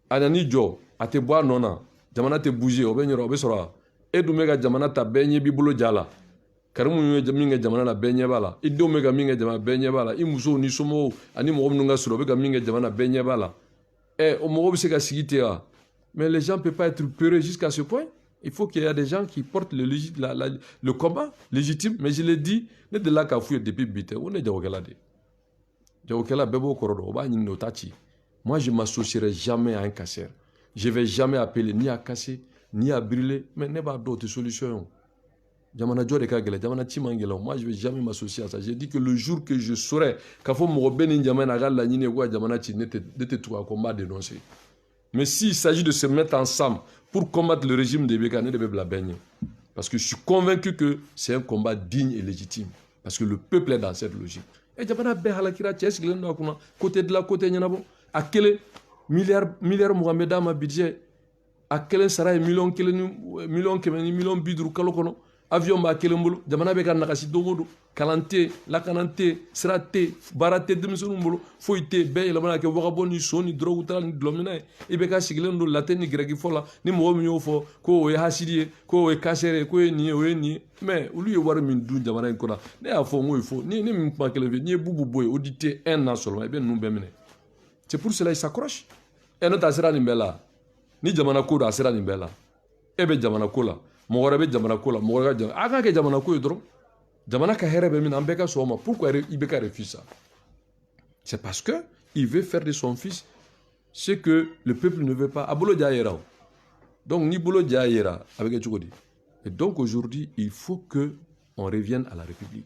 anani jo ate boa nona jamana te bouger obenyoro obesora edumega jamana ta benye bibolo jala karimu minga jamana la benye bala idomega minga jamana benye bala imuso ni somo ani mo nunga suro bega minga jamana benye bala o mo obiseka sigitea mais les gens peuvent pas être peureux jusqu'à ce point il faut qu'il y ait des gens qui portent le combat légitime mais je l'ai dit ne de la ka fouye depuis bité on est jawkela de jawkela bebo korodo oba nyi no tachi Moi, je ne m'associerai jamais à un casseur. Je ne vais jamais appeler ni à casser, ni à brûler, mais il n'y a pas d'autres solutions. Moi, je ne vais jamais m'associer à ça. J'ai dit que le jour que je saurai qu'il faut me combat dénoncer. Mais s'il s'agit de se mettre ensemble pour combattre le régime de Ibeka, ne devait la baigner. Parce que je suis convaincu que c'est un combat digne et légitime. Parce que le peuple est dans cette logique. Et Jamana Behalakira, côté de la côté, à quel milliard Mohamed ma budget, à quel sera million bidrou kalokono, avion ba quel mbolo, Jamana Beka Nakasi Domodo, Kalante, Lakanante, Srate, Barate, Demisolumbolo, Foite, Bay, la Manaka, Wagaboni, Soni, Drogutan, Glomina, Ibeka Siglendo, Lateni, Gregifola, ni Momiofo, Ko e Hasidi, Ko e Kassere, Ko e Ni, mais lui, Warmin Dun, Jamana Kona, ne a fond, il faut, ni Mpakelevé, ni Boubou Boy, auditer un an seulement, et bien nous béminer. C'est pour cela qu'il s'accroche. Et notre Asera Nimbella, ni Jamana Koda Asera Nimbella, et bien Jamana Kola, Morabe Jamana Kola, Morabe Jamana, Aga Jamana Koudro. Pourquoi Ibeka refuse ça? C'est parce qu'il veut faire de son fils ce que le peuple ne veut pas. Donc, ni Bolo Diaïra avec Etchoukodi. Et donc, aujourd'hui, il faut qu'on revienne à la République.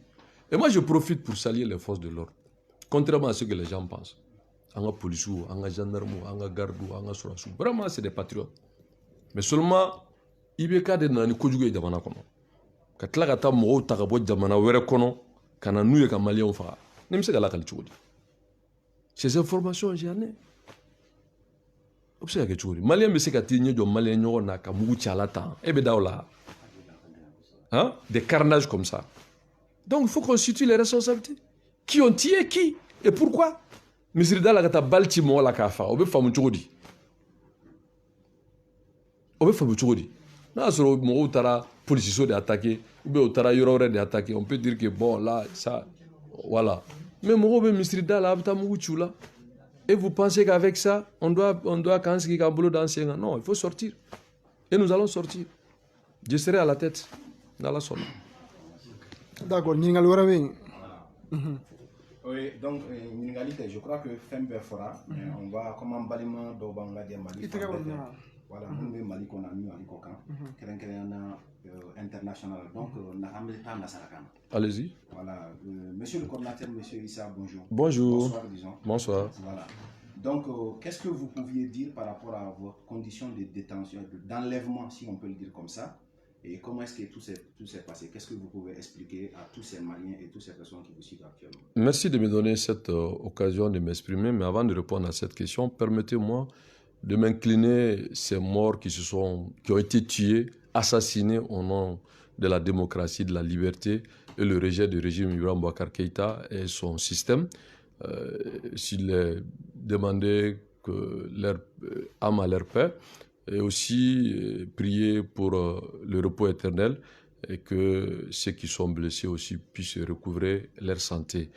Et moi, je profite pour saluer les forces de l'ordre. Contrairement à ce que les gens pensent. Anga police, anga gendarme, anga garde, anga sorasu. Vraiment, c'est des patriotes. Mais seulement, Ibeka de Nani Kodjoué Jamana Kono. Ka tila ka taa mɔgɔw ta ka bɔ jamana wɛrɛ kɔnɔ ka na n'u ye ka maliyɛnw faga ne bɛ se ka lakali cogo di ces informations j'en ai o bɛ se ka kɛ cogo di maliyɛn bɛ se ka t'i ɲɛ jɔ maliyɛn ɲɔgɔn na ka mugu ci a la tan e bɛ da o la hein? Des carnages comme ça. Donc il faut qu'on situe les responsabilités. Qui ont tué qui et pourquoi? Misiri da la ka taa bali ci mɔgɔ la k'a faga o bɛ faamu cogo di o bɛ faamu cogo di n'a sɔrɔ mɔgɔw taara policiers de attaquer ou bien au taara yɔrɔ wɛrɛ de attaquer, on peut dire que bon là ça voilà, mais mɔgɔw bɛ misiri da la a bɛ taa mugu ci u la et vous pensez qu'avec ça on doit k'an sigi k'an bolo d'an sen kan? Non, il faut sortir et nous allons sortir. Je serai à la tête d'Ala sɔnna. D'accord, ɲininkali wɛrɛ bɛ yen. Oui, donc, je crois que Fembe fera, on va, comme un baliment d'Obanga Mali. Voilà, nous sommes Mali qu'on a mis à l'Ikokan, international. Donc, on a amené tant d'Assarakan. Allez-y. Voilà, monsieur le coordinateur, monsieur Issa, bonjour. Bonjour. Bonsoir, disons. Bonsoir. Voilà. Donc, qu'est-ce que vous pouviez dire par rapport à vos conditions de détention, d'enlèvement, si on peut le dire comme ça? Et comment est-ce que tout s'est passé? Qu'est-ce que vous pouvez expliquer à tous ces Maliens et toutes ces personnes qui vous suivent actuellement? Merci de me donner cette occasion de m'exprimer. Mais avant de répondre à cette question, permettez-moi de m'incliner ces morts qui ont été tués, assassinés au nom de la démocratie, de la liberté et le rejet du régime Ibrahim Boubacar Keïta et son système. S'il est demandé que leur âme à leur paix, et aussi prier pour le repos éternel et que ceux qui sont blessés aussi puissent recouvrer leur santé.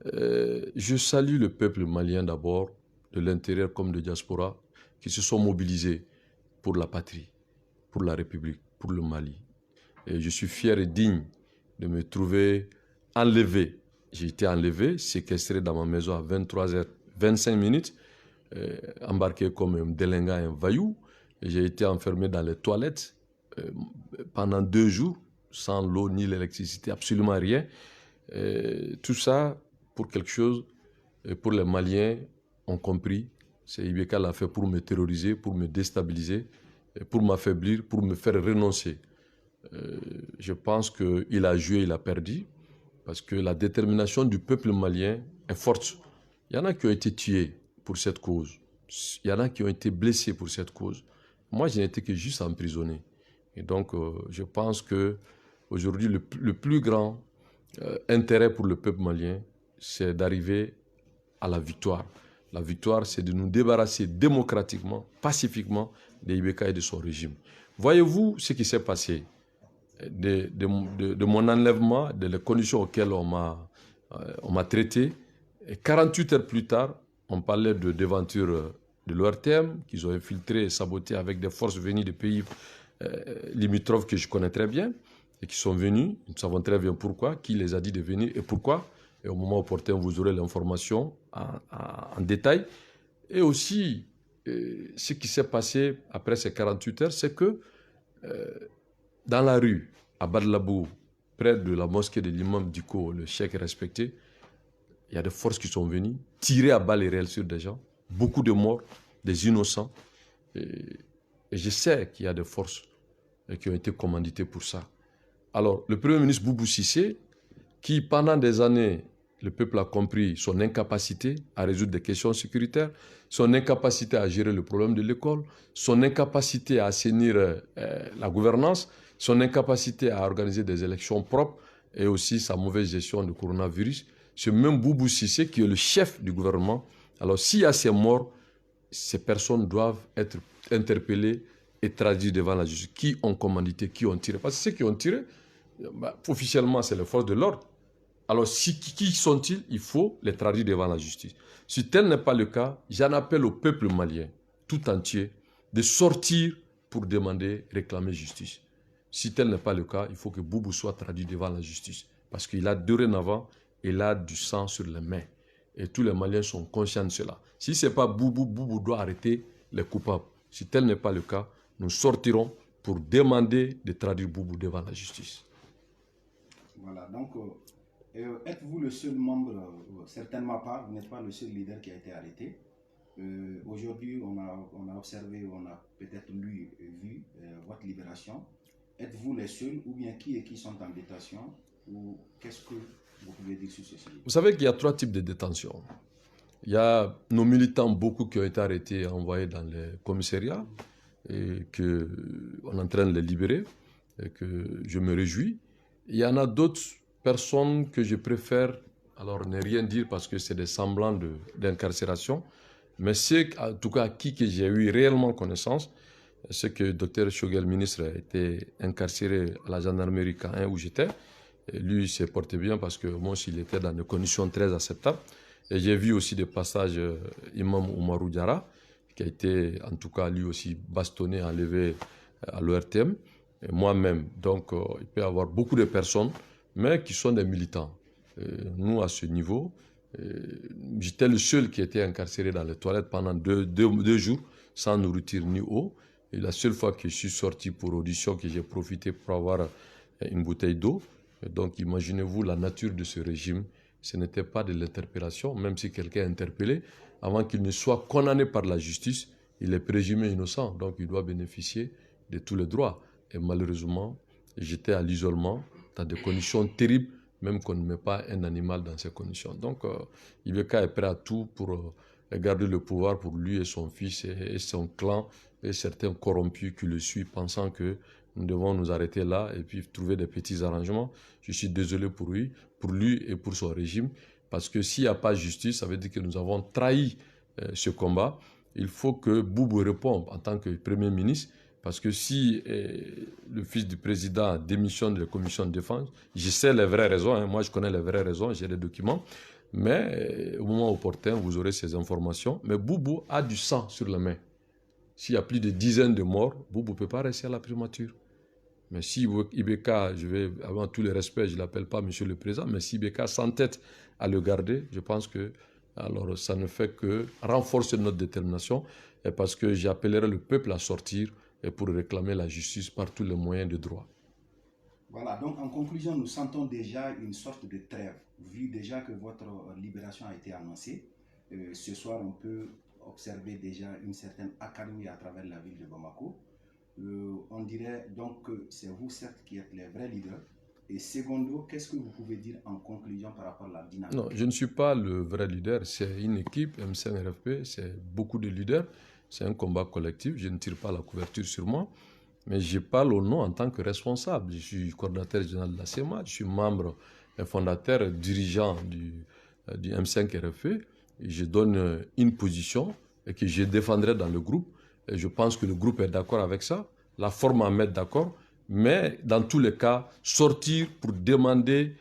Je salue le peuple malien d'abord, de l'intérieur comme de diaspora, qui se sont mobilisés pour la patrie, pour la République, pour le Mali. Et je suis fier et digne de me trouver enlevé. J'ai été enlevé, séquestré dans ma maison à 23h25, embarqué comme un délinquant, un voyou. J'ai été enfermé dans les toilettes pendant 2 jours, sans l'eau ni l'électricité, absolument rien. Tout ça pour quelque chose, et pour les Maliens ont compris. C'est Ibeka l'a fait pour me terroriser, pour me déstabiliser, pour m'affaiblir, pour me faire renoncer. Je pense qu'il a joué, il a perdu, parce que la détermination du peuple malien est forte. Il y en a qui ont été tués pour cette cause. Il y en a qui ont été blessés pour cette cause. Moi, je n'étais que juste emprisonné. Et donc, je pense qu'aujourd'hui, le plus grand intérêt pour le peuple malien, c'est d'arriver à la victoire. La victoire, c'est de nous débarrasser démocratiquement, pacifiquement de Ibeka et de son régime. Voyez-vous ce qui s'est passé de mon enlèvement, des conditions auxquelles on m'a traité. Et 48 heures plus tard, on parlait de déventure de l'ORTM, qu'ils ont infiltré et saboté avec des forces venues des pays limitrophes que je connais très bien, et qui sont venus, nous savons très bien pourquoi, qui les a dit de venir et pourquoi. Et au moment opportun, vous aurez l'information en détail. Et aussi, ce qui s'est passé après ces 48 heures, c'est que dans la rue, à Badlabou, près de la mosquée de l'imam Diko, le cheikh respecté, il y a des forces qui sont venues tirer à balles réelles sur des gens, beaucoup de morts, des innocents. Et je sais qu'il y a des forces qui ont été commanditées pour ça. Alors, le Premier ministre Boubou Cissé, qui pendant des années, le peuple a compris son incapacité à résoudre des questions sécuritaires, son incapacité à gérer le problème de l'école, son incapacité à assainir la gouvernance, son incapacité à organiser des élections propres et aussi sa mauvaise gestion du coronavirus. C'est même Boubou Cissé qui est le chef du gouvernement. Alors, s'il y a ces morts, ces personnes doivent être interpellées et traduites devant la justice. Qui ont commandité, qui ont tiré? Parce que ceux qui ont tiré, officiellement, c'est les forces de l'ordre. Alors, qui sont-ils? Il faut les traduire devant la justice. Si tel n'est pas le cas, j'en appelle au peuple malien, tout entier, de sortir pour demander, réclamer justice. Si tel n'est pas le cas, il faut que Boubou soit traduit devant la justice. Parce qu'il a dorénavant, il a du sang sur les mains. Et tous les Maliens sont conscients de cela. Si ce n'est pas Boubou, Boubou doit arrêter les coupables. Si tel n'est pas le cas, nous sortirons pour demander de traduire Boubou devant la justice. Voilà, donc êtes-vous le seul membre, certainement pas, vous n'êtes pas le seul leader qui a été arrêté. Aujourd'hui, on a observé, on a peut-être lu et vu votre libération. Êtes-vous les seuls ou bien qui et qui sont en détention ou qu'est-ce que vous pouvez dire sur ceci? Vous savez qu'il y a 3 types de détention. Il y a nos militants, beaucoup qui ont été arrêtés et envoyés dans les commissariats et qu'on est en train de les libérer et que je me réjouis. Il y en a d'autres personnes que je préfère, alors ne rien dire parce que c'est des semblants d'incarcération, mais c'est en tout cas à qui que j'ai eu réellement connaissance, c'est que le docteur Choguel, ministre, a été incarcéré à la gendarmerie K1 où j'étais. Et lui, il s'est porté bien parce que moi, il était dans des conditions très acceptables. Et j'ai vu aussi des passages Imam Oumarou Diarra, qui a été, en tout cas, lui aussi bastonné, enlevé à l'ORTM, et moi-même. Donc, il peut y avoir beaucoup de personnes, mais qui sont des militants. Nous, à ce niveau, j'étais le seul qui était incarcéré dans les toilettes pendant deux jours, sans nourriture ni eau. Et la seule fois que je suis sorti pour audition, que j'ai profité pour avoir une bouteille d'eau. Donc, imaginez-vous la nature de ce régime. Ce n'était pas de l'interpellation, même si quelqu'un est interpellé, avant qu'il ne soit condamné par la justice, il est présumé innocent, donc il doit bénéficier de tous les droits. Et malheureusement, j'étais à l'isolement, dans des conditions terribles, même qu'on ne met pas un animal dans ces conditions. Donc, Ibeka est prêt à tout pour garder le pouvoir pour lui et son fils et son clan et certains corrompus qui le suivent, pensant que nous devons nous arrêter là et puis trouver des petits arrangements. Je suis désolé pour lui et pour son régime, parce que s'il n'y a pas justice, ça veut dire que nous avons trahi ce combat. Il faut que Boubou réponde en tant que Premier ministre, parce que si le fils du président démissionne de la commission de défense, je sais les vraies raisons, hein, moi je connais les vraies raisons, j'ai les documents, mais au moment opportun, vous aurez ces informations. Mais Boubou a du sang sur les mains. S'il y a plus de dizaines de morts, Boubou ne peut pas rester à la primature. Mais si Ibeka, avant tous les respects, je ne l'appelle pas Monsieur le Président, mais si Ibeka s'entête à le garder, je pense que alors, ça ne fait que renforcer notre détermination, et parce que j'appellerai le peuple à sortir et pour réclamer la justice par tous les moyens de droit. Voilà, donc en conclusion, nous sentons déjà une sorte de trêve, vu déjà que votre libération a été annoncée. Ce soir, on peut observer déjà une certaine accalmie à travers la ville de Bamako. On dirait donc que c'est vous, certes, qui êtes les vrais leaders. Et secondo, qu'est-ce que vous pouvez dire en conclusion par rapport à la dynamique? Non, je ne suis pas le vrai leader. C'est une équipe, M5RFP, c'est beaucoup de leaders. C'est un combat collectif. Je ne tire pas la couverture sur moi. Mais je parle au nom en tant que responsable. Je suis coordinateur général de la CEMA. Je suis membre et fondateur, dirigeant du M5RFP. Et je donne une position et que je défendrai dans le groupe. Et je pense que le groupe est d'accord avec ça. La forme à mettre d'accord. Mais dans tous les cas, sortir pour demander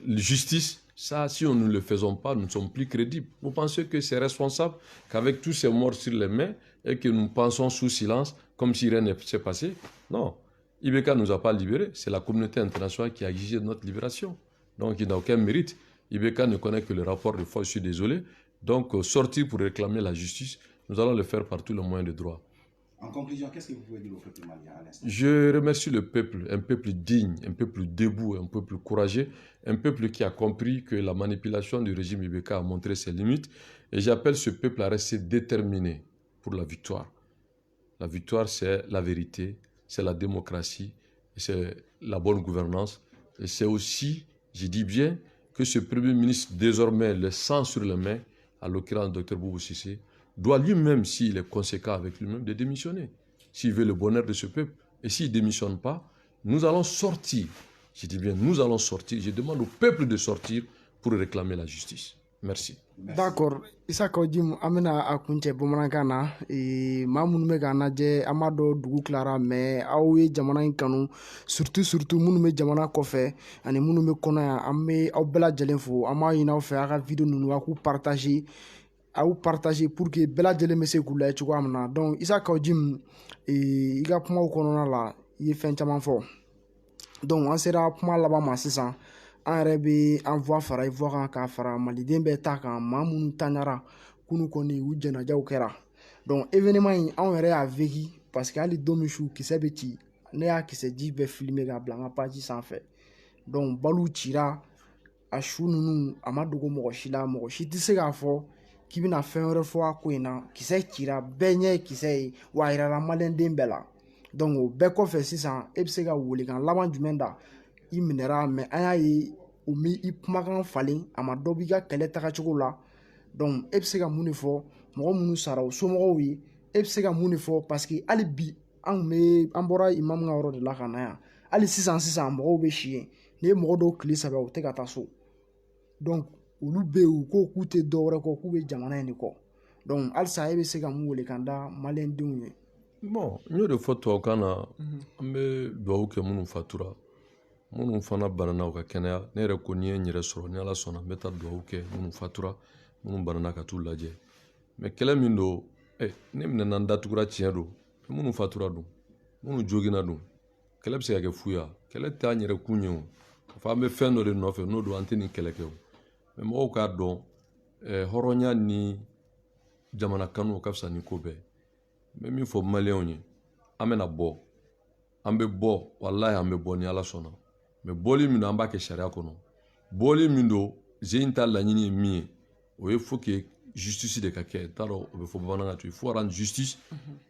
justice, ça, si nous ne le faisons pas, nous ne sommes plus crédibles. Vous pensez que c'est responsable qu'avec tous ces morts sur les mains et que nous pensons sous silence comme si rien ne s'est passé? Non. Ibeka ne nous a pas libérés. C'est la communauté internationale qui a exigé notre libération. Donc il n'a aucun mérite. Ibeka ne connaît que le rapport de force, je suis désolé. Donc, sortir pour réclamer la justice, nous allons le faire par tous les moyens de droit. En conclusion, qu'est-ce que vous pouvez dire au peuple malien à l'instant? Je remercie le peuple, un peuple digne, un peuple debout, un peuple courageux, un peuple qui a compris que la manipulation du régime IBK a montré ses limites. Et j'appelle ce peuple à rester déterminé pour la victoire. La victoire, c'est la vérité, c'est la démocratie, c'est la bonne gouvernance. Et c'est aussi, je dis bien, que ce Premier ministre, désormais, le sang sur les mains, à l'occurrence Dr Boubou Cissé, doit lui-même, s'il est conséquent avec lui-même, de démissionner. S'il veut le bonheur de ce peuple. Et s'il ne démissionne pas, nous allons sortir. Je dis bien, nous allons sortir. Je demande au peuple de sortir pour réclamer la justice. Merci. D'accord. Isa Kojim amena akunche bamanankan na maa minnu bɛ k'an lajɛ an b'a dɔn dugu tilara mais aw ye jamana in kanu surtout minnu bɛ jamana kɔfɛ ani minnu bɛ kɔnɔ yan an bɛ aw bɛɛ lajɛlen fo an b'a ɲini aw fɛ aw ka video ninnu aw k'u partager pour que bɛɛ lajɛlen bɛ se k'u lajɛ cogoya min na donc Isa Kojim i ka kumaw kɔnɔna la i ye fɛn caman fɔ donc an sera kuma laban ma sisan an yɛrɛ bɛ an voix fara i voix kan k'a fara maliden bɛɛ ta kan maa minnu taɲara kunu kɔni u jɛnajaw kɛra donc événement in anw yɛrɛ y'a vécu parce que hali don min su kisɛ bɛ ci ne y'a kisɛji bɛɛ filmer k'a bila n ka page sanfɛ donc baliw cira a su ninnu a ma dogo mɔgɔ si la mɔgɔ si tɛ se k'a fɔ k'i bɛna fɛn wɛrɛ fɔ a ko in na kisɛ cira bɛɛ ɲɛ ye kisɛ ye wa a yirala maliyɛnden bɛɛ la donc o bɛɛ kɔfɛ sisan e bɛ se ka welekan laban jumɛn da i minɛra mais an y'a ye o mi i kumakan falen a ma dɔ b'i ka kɛlɛ tagacogo la donc e bɛ se ka mun de fɔ mɔgɔ minnu sara o somɔgɔw ye e bɛ se ka mun de fɔ parce que hali bi an bɔra imamu ka yɔrɔ de la ka na yan hali sisan mɔgɔw bɛ si yen n'i ye mɔgɔ dɔw tile saba u tɛ ka taa so donc olu bɛ yen u ko k'u tɛ dɔ wɛrɛ kɔ k'u bɛ jamana in de kɔ donc halisa e bɛ se ka mun wele kan da maliyɛndenw ye. Bon n y'o de fɔ tubabukan na an bɛ dugawu kɛ minnu fatura minnu fana banana u ka kɛnɛya ne yɛrɛ ko n'i ye n yɛrɛ sɔrɔ ni ala sɔnna n bɛ taa dugawu kɛ minnu fatura minnu banana ka t'u lajɛ mais kɛlɛ min don ne minɛna n datugura tiɲɛ don minnu fatura don minnu jogina don kɛlɛ bɛ se ka kɛ fu ya kɛlɛ tɛ an yɛrɛ kun ye o k'a fɔ an bɛ fɛn dɔ de nɔfɛ n'o don an tɛ nin kɛlɛ kɛ o mais mɔgɔw k'a dɔn hɔrɔnya ni jamana kanu o ka fisa ni ko bɛɛ n bɛ min fɔ maliyɛnw ye an bɛna bɔ an bɛ bɔ walahi an bɛ bɔ ni ala sɔnna mais bɔli min don an b'a kɛ sariya kɔnɔ bɔli min don zen ta laɲini ye min ye o ye faut que justice de ka kɛ t'a dɔn o bɛ fɔ bamanankan to il faut rendre justice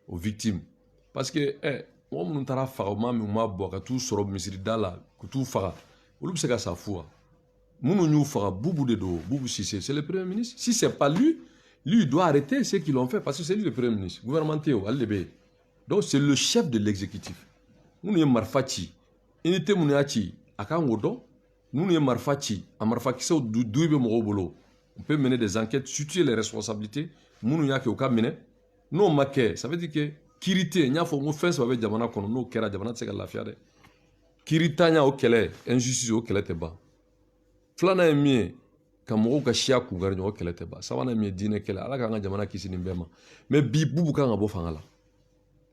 aux victimes parce que mɔgɔ minnu taara faga maa min ma bɔ ka t'u sɔrɔ misirida la ka t'u faga olu bɛ se ka sa fu wa minnu y'u faga Boubou de don Boubou Cissé c'est le premier ministre si c'est pas lui il doit arrêter ce qu'ils ont fait parce que c'est lui le premier ministre gouvernement tɛ o ale de bɛ yen donc c'est le chef de l'exécutif minnu ye marifa ci unité minnu y'a ci a kan k'o dɔn minnu ye marifa ci a marifakisɛw du bɛ mɔgɔw bolo on peut mener des enquêtes situer les responsabilités minnu y'a kɛ u ka minɛ n'o ma kɛ ça veut dire que kiiri tɛ yen n y'a fɔ n ko fɛn saba bɛ jamana kɔnɔ n'o kɛra jamana tɛ se ka lafiya dɛ kiiri tanya o kɛlɛ injustice o kɛlɛ tɛ ban filanan ye min ye ka mɔgɔw ka siya kungari ɲɔgɔn kɛlɛ tɛ ban sabanan ye min ye diinɛ kɛlɛ ala k'an ka jamana kisi nin bɛɛ ma mais bi Boubou kan ka bɔ fanga la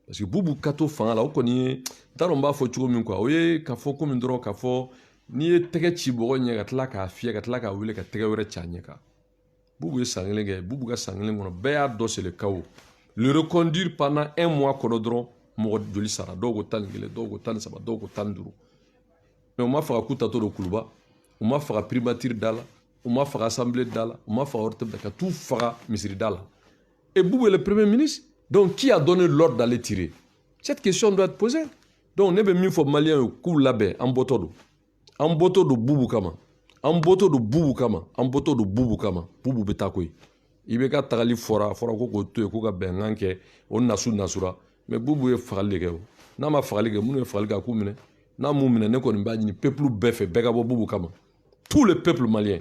parce que Boubou ka to fanga la o kɔni ye n t'a dɔn n b'a fɔ cogo min quoi o ye ka fɔ komi dɔrɔn ka fɔ n'i ye tɛgɛ ci bɔgɔ ɲɛ ka tila k'a fiyɛ ka tila k'a wele ka tɛgɛ wɛrɛ ci a ɲɛ kan Boubou ye san kelen kɛ Boubou ka san kelen kɔnɔ bɛɛ y'a dɔn c'est le chaos le reconduire pendant 1 mois kɔnɔ dɔrɔn mɔgɔ joli sara dɔw ko 11 dɔw ko 13 dɔw ko 15 mais u ma faga k'u tatɔ don kuluba u ma faga primature da la u ma faga assemblée da la u ma faga yɔrɔ tɛ ka t'u faga misirida la et Boubou est le premier ministre donc qui a donné l'ordre d'aller tirer cette question doit être posée donc ne bɛ min fɔ maliyɛn ye k'u labɛn an bɔtɔ don Boubou kama an bɔtɔ don Boubou kama an bɔtɔ don Boubou kama Boubou bɛ taa koyi i bɛ ka tagali fɔra ko k'o to yen ko ka bɛnkan kɛ o nasura mais Boubou ye fagali de kɛ o n'a ma fagali kɛ minnu ye fagali kɛ a k'u minɛ n'a m'u minɛ ne kɔni b'a ɲini peuple bɛɛ fɛ bɛɛ ka bɔ Boubou kama tout le peuple malien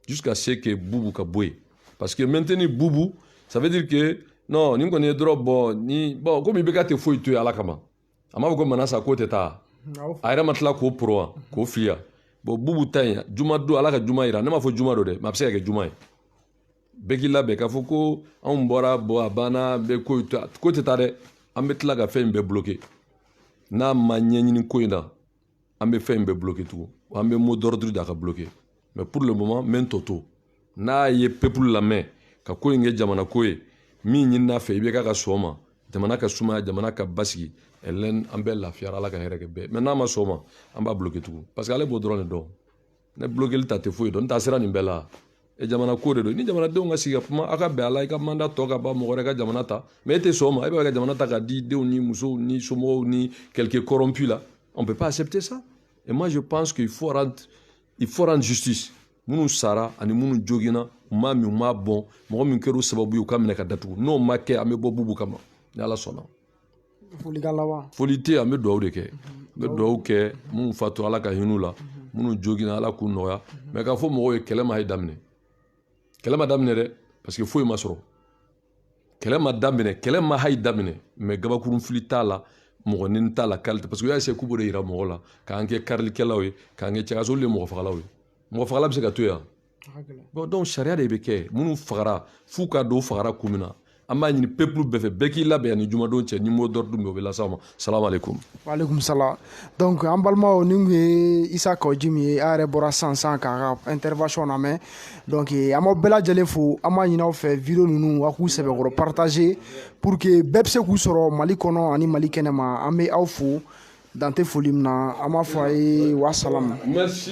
jusqu'à ce que Boubou ka bɔ yen parce que maintenant Boubou ça veut dire que non ni kɔni ye dɔrɔn bon komi i bɛ ka tɛ foyi to yen ala kama a m'a fɔ ko Manasa k'o tɛ taa a yɛrɛ ma tila k'o poro wa k'o fili bon Boubou ta yen juma don ala ka juma yira ne m'a fɔ juma don dɛ mais a bɛ se ka kɛ juma ye bɛɛ k'i labɛn k'a fɔ ko anw bɔra bon a banna bɛ ko tɛ taa dɛ an bɛ tila ka fɛn in bɛɛ bloquer n'a ma ɲɛɲini ko in na an bɛ fɛn in bɛɛ bloquer tugun an bɛ mot d'ordre da ka bloquer mais pour le moment n bɛ n tɔ to n'a ye peuple lamɛn ka ko in kɛ jamana ko ye min ɲinina fɛ i bɛ ka sɔn ma jamana ka sumaya jamana ka basigi ɛlɛn an bɛɛ lafiyara ala ka hɛrɛ kɛ bɛɛ mais n'a ma sɔn ma an b'a bloqué tugun parce que ale b'o dɔrɔn de dɔn ne bloquéli ta tɛ foyi dɔn n ta sera nin bɛɛ la jamana ko de don ni jamanadenw ka sigi ka kuma a ka bɛn a la i ka mandat tɔ ka ban mɔgɔ wɛrɛ ka jamana ta mais e tɛ sɔn ma e bɛ ka jamana ta ka di denw ni musow ni somɔgɔw ni quelques corrompus là on peut pas accepter ça et moi je pense qu'il faut rendre justice minnu sara ani minnu jogina u m'a min u m'a bɔn mɔgɔ min kɛra u sababu ye u ka minɛ ka datugu n'o ma kɛ an bɛ bɔ bubu kama ni ala sɔnna foli tɛ an bɛ dugawu de kɛ n bɛ dugawu kɛ minnu fatu ala ka hinɛ u la minnu jogina ala k'u nɔgɔya mais k'a fɔ mɔgɔw ye kɛlɛ ma ye daminɛ kɛlɛ ma daminɛ dɛ parce que foyi ma sɔrɔ kɛlɛ ma daminɛ kɛlɛ ma hayi daminɛ mais gabakurun fili t'a la mɔgɔ nin t'a la kalite parce que u y'a essayer k'u b'o de yira mɔgɔ la k'an kɛ karilikɛlaw ye k'an kɛ cɛkasolu ye mɔgɔ fagalaw ye mɔgɔ fagala bɛ se ka to yan bon donc sariya de bɛ kɛ minnu fagara f'u ka don fagara kun min na an b'a ɲini peuple bɛɛ fɛ bɛɛ k'i labɛn ani jumadenw cɛ ni mot d'ordre min o bɛ las'aw ma salamu aleykum waaleykum salam donc an balimaw nin kun ye isa kɔji min ye a yɛrɛ bɔra sisan k'a ka intervention lamɛn donc an b'aw bɛɛ lajɛlen fo an b'a ɲini aw fɛ video ninnu a k'u sɛbɛkɔrɔ partager pour que bɛɛ bɛ se k'u sɔrɔ mali kɔnɔ ani mali kɛnɛma an bɛ aw fo dan tɛ foli min na an b'a fɔ a ye wa salam. Merci.